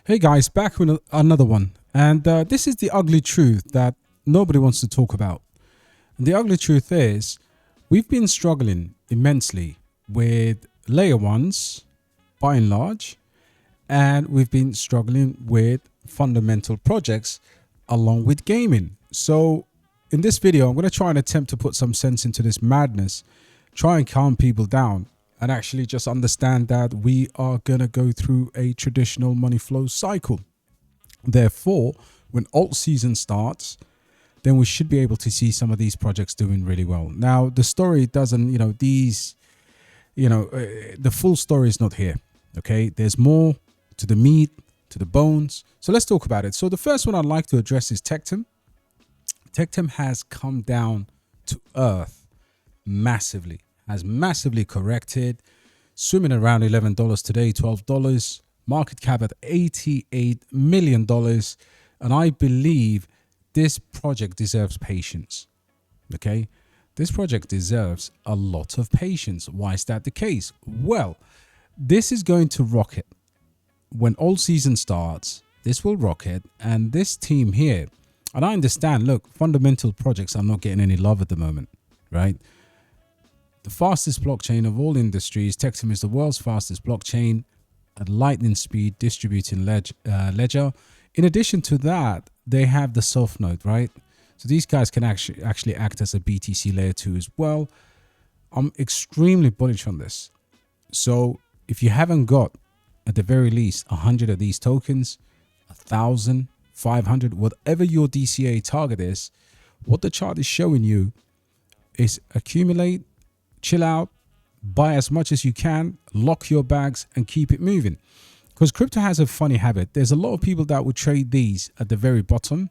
Hey guys, back with another one. And this is the ugly truth that nobody wants to talk about. And the ugly truth is we've been struggling immensely with layer ones by and large, and we've been struggling with fundamental projects along with gaming. So in this video, I'm going to try and attempt to put some sense into this madness, try and calm people down, and actually just understand that we are going to go through a traditional money flow cycle. Therefore, when alt season starts, then we should be able to see some of these projects doing really well. Now, the story doesn't, the full story is not here. Okay, there's more to the meat, to the bones. So let's talk about it. So the first one I'd like to address is Tectum. Tectum has come down to earth massively. Has massively corrected, swimming around $11 today, $12, market cap at $88 million. And I believe this project deserves patience. Okay, this project deserves a lot of patience. Why is that the case? Well, this is going to rocket. When all season starts, this will rocket. And this team here, and I understand, look, fundamental projects are not getting any love at the moment, right? The fastest blockchain of all industries, Tectum is the world's fastest blockchain at lightning speed distributing ledger. In addition to that, they have the soft node, right? So these guys can actually act as a BTC layer 2 as well. I'm extremely bullish on this. So if you haven't got, at the very least, 100 of these tokens, 1,000, 500, whatever your DCA target is, what the chart is showing you is accumulate, chill out, buy as much as you can, lock your bags and keep it moving. Because crypto has a funny habit. There's a lot of people that would trade these at the very bottom,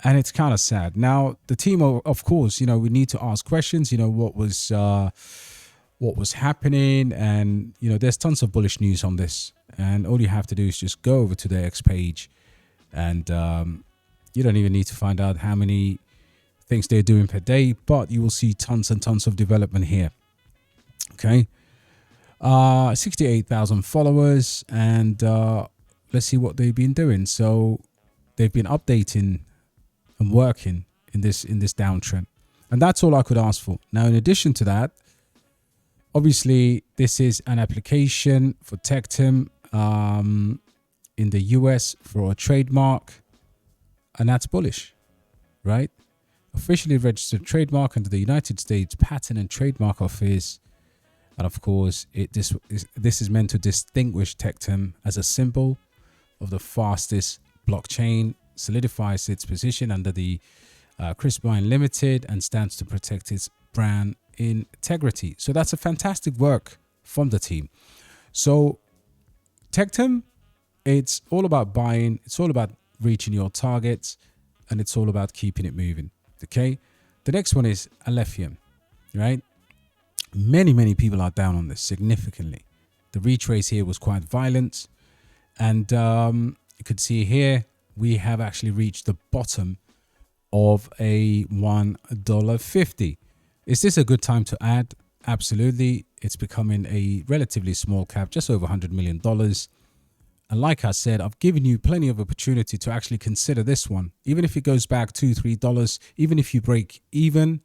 and it's kind of sad. Now, the team, of course, we need to ask questions, what was happening, and there's tons of bullish news on this. And all you have to do is just go over to the X page, and you don't even need to find out how many things they're doing per day, but you will see tons and tons of development here. Okay, 68,000 followers, and let's see what they've been doing. So they've been updating and working in this downtrend, and that's all I could ask for. Now, in addition to that, obviously this is an application for Tectum in the US for a trademark, and that's bullish, right? Officially registered trademark under the United States Patent and Trademark Office. And of course, this is meant to distinguish Tectum as a symbol of the fastest blockchain, solidifies its position under the CRISPR Limited, and stands to protect its brand integrity. So that's a fantastic work from the team. So Tectum, it's all about buying, it's all about reaching your targets, and it's all about keeping it moving. Okay, the next one is Alephium, right? Many people are down on this significantly. The retrace here was quite violent, and you could see here we have actually reached the bottom of a $1.50. Is this a good time to add? Absolutely. It's becoming a relatively small cap, just over $100 million. And like I said, I've given you plenty of opportunity to actually consider this one. Even if it goes back $2, $3, even if you break even,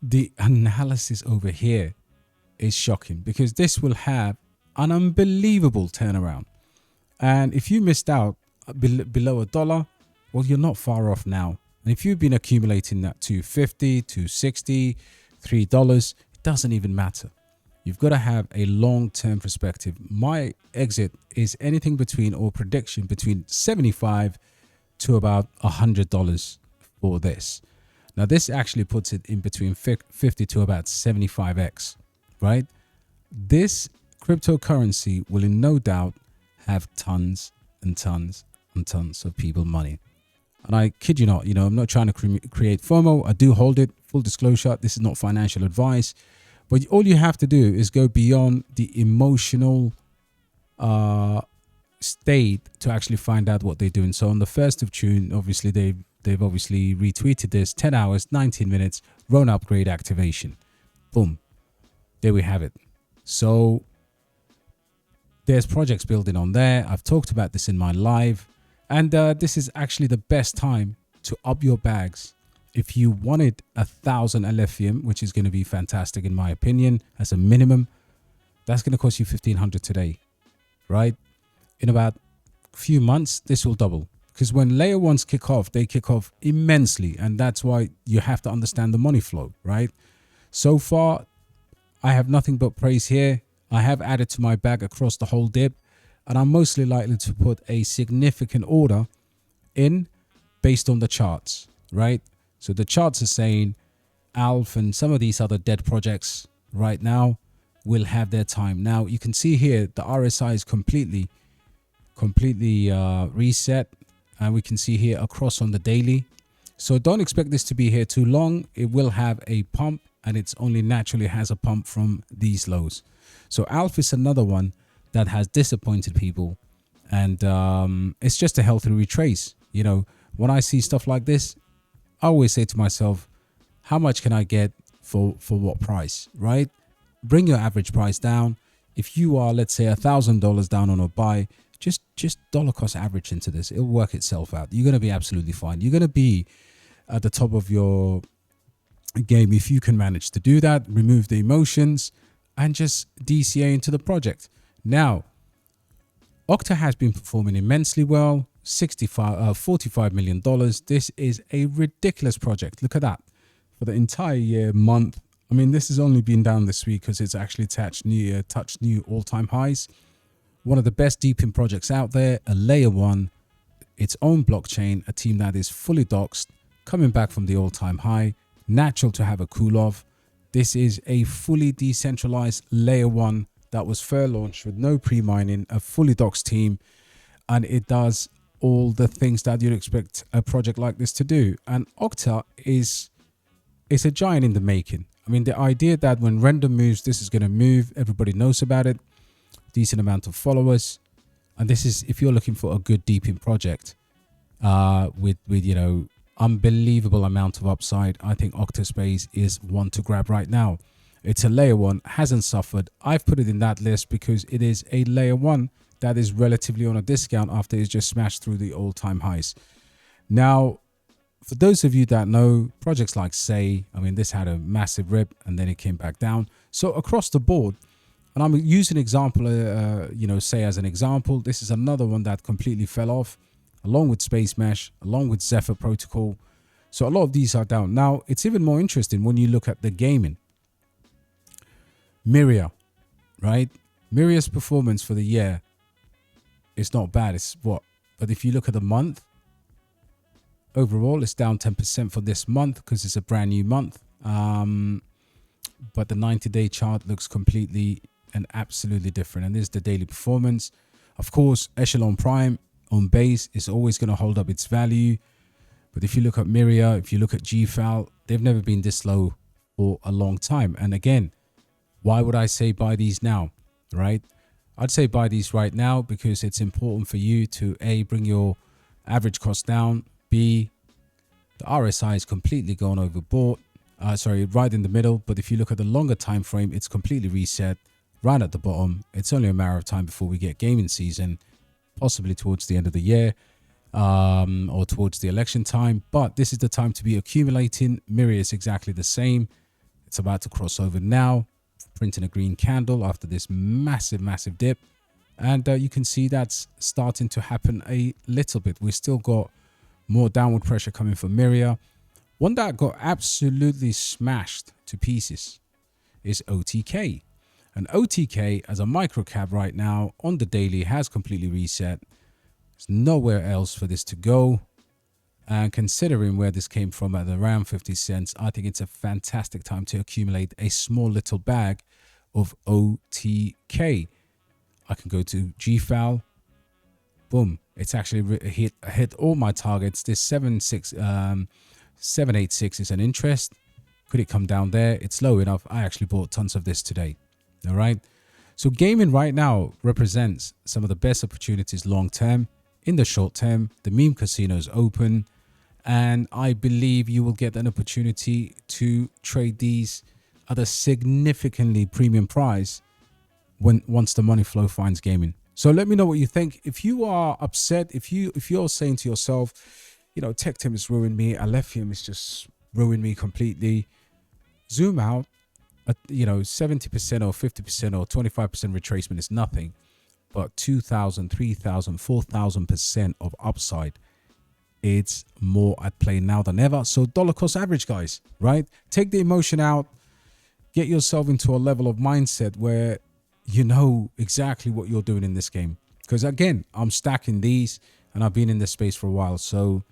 the analysis over here is shocking, because this will have an unbelievable turnaround. And if you missed out below $1, well, you're not far off now. And if you've been accumulating that $2.50, $2.60, $3, it doesn't even matter. You've got to have a long-term perspective. My exit is anything between, or prediction between, $75 to about $100 for this. Now, this actually puts it in between 50 to about 75x, right? This cryptocurrency will in no doubt have tons and tons and tons of people money. And I kid you not, I'm not trying to create FOMO. I do hold it. Full disclosure, this is not financial advice. But all you have to do is go beyond the emotional state to actually find out what they're doing. So on the 1st of June, obviously they've obviously retweeted this. 10 hours, 19 minutes, Rona upgrade activation. Boom. There we have it. So There's projects building on there. I've talked about this in my live. And this is actually the best time to up your bags. If you wanted 1,000 Alephium, which is going to be fantastic in my opinion, as a minimum, that's going to cost you 1,500 today, right? In about a few months, this will double. Because when layer ones kick off, they kick off immensely. And that's why you have to understand the money flow, right? So far, I have nothing but praise here. I have added to my bag across the whole dip. And I'm mostly likely to put a significant order in based on the charts, right? So the charts are saying Alf and some of these other dead projects right now will have their time. Now you can see here the RSI is completely reset, and we can see here across on the daily. So don't expect this to be here too long. It will have a pump, and it's only naturally has a pump from these lows. So Alf is another one that has disappointed people, and it's just a healthy retrace. You know, when I see stuff like this, I always say to myself, how much can I get for what price, right? Bring your average price down. If you are, let's say, $1,000 down on a buy, just dollar cost average into this. It'll work itself out. You're going to be absolutely fine. You're going to be at the top of your game if you can manage to do that. Remove the emotions and just DCA into the project. Now, Octa has been performing immensely well. $45 million. This is a ridiculous project. Look at that. For the entire year, month. I mean, this has only been down this week because it's actually touched new all-time highs. One of the best DePIN projects out there, a layer one, its own blockchain, a team that is fully doxed, coming back from the all-time high, natural to have a cool off. This is a fully decentralized layer one that was fair launched with no pre-mining, a fully doxed team, and it does all the things that you'd expect a project like this to do. And Octa is a giant in the making. I mean, the idea that when random moves, this is going to move, everybody knows about it, decent amount of followers. And this is, if you're looking for a good DePIN project with you know, unbelievable amount of upside, I think Octaspace is one to grab right now. It's a layer one, hasn't suffered. I've put it in that list because it is a layer one that is relatively on a discount after it's just smashed through the all-time highs. Now, for those of you that know projects like Say, I mean, this had a massive rip and then it came back down. So across the board, and I'm using example, you know, Say as an example, this is another one that completely fell off, along with Space Mesh, along with Zephyr Protocol. So a lot of these are down. Now, it's even more interesting when you look at the gaming. Myria, right? Myria's performance for the year is not bad. It's what? But if you look at the month, overall, it's down 10% for this month because it's a brand new month. But the 90-day chart looks completely and absolutely different. And this is the daily performance. Of course, Echelon Prime on base is always going to hold up its value. But if you look at Myria, if you look at GFAL, they've never been this low for a long time. And again, why would I say buy these now, right? I'd say buy these right now because it's important for you to A, bring your average cost down, B, the RSI is completely gone overboard, right in the middle. But if you look at the longer time frame, it's completely reset right at the bottom. It's only a matter of time before we get gaming season, possibly towards the end of the year or towards the election time. But this is the time to be accumulating. Myria is exactly the same. It's about to cross over now, printing a green candle after this massive dip. And you can see that's starting to happen a little bit. We've still got more downward pressure coming from Myria. One that got absolutely smashed to pieces is OTK. And OTK as a micro cap right now on the daily has completely reset. There's nowhere else for this to go. And considering where this came from at around 50 cents, I think it's a fantastic time to accumulate a small little bag of OTK. I can go to GFAL. Boom. It's actually hit all my targets. This 786 is an interest. Could it come down there? It's low enough. I actually bought tons of this today. All right. So gaming right now represents some of the best opportunities long term. In the short term, the meme casino is open. And I believe you will get an opportunity to trade these at a significantly premium price once the money flow finds gaming. So let me know what you think. If you are upset, if you're saying to yourself, you know, Tectum has ruined me, Alephium has just ruined me completely, zoom out. You know, 70% or 50% or 25% retracement is nothing, but 2,000, 3,000, 4,000% of upside. It's more at play now than ever. So dollar cost average, guys, right? Take the emotion out, get yourself into a level of mindset where you know exactly what you're doing in this game. Because again, I'm stacking these and I've been in this space for a while. So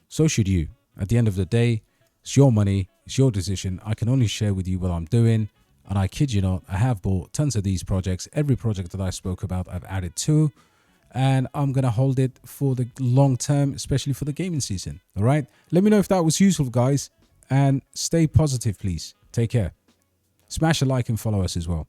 should you. At the end of the day, it's your money, it's your decision. I can only share with you what I'm doing. And I kid you not, I have bought tons of these projects. Every project that I spoke about, I've added to. And I'm going to hold it for the long term, especially for the gaming season. All right. Let me know if that was useful, guys. And stay positive, please. Take care. Smash a like and follow us as well.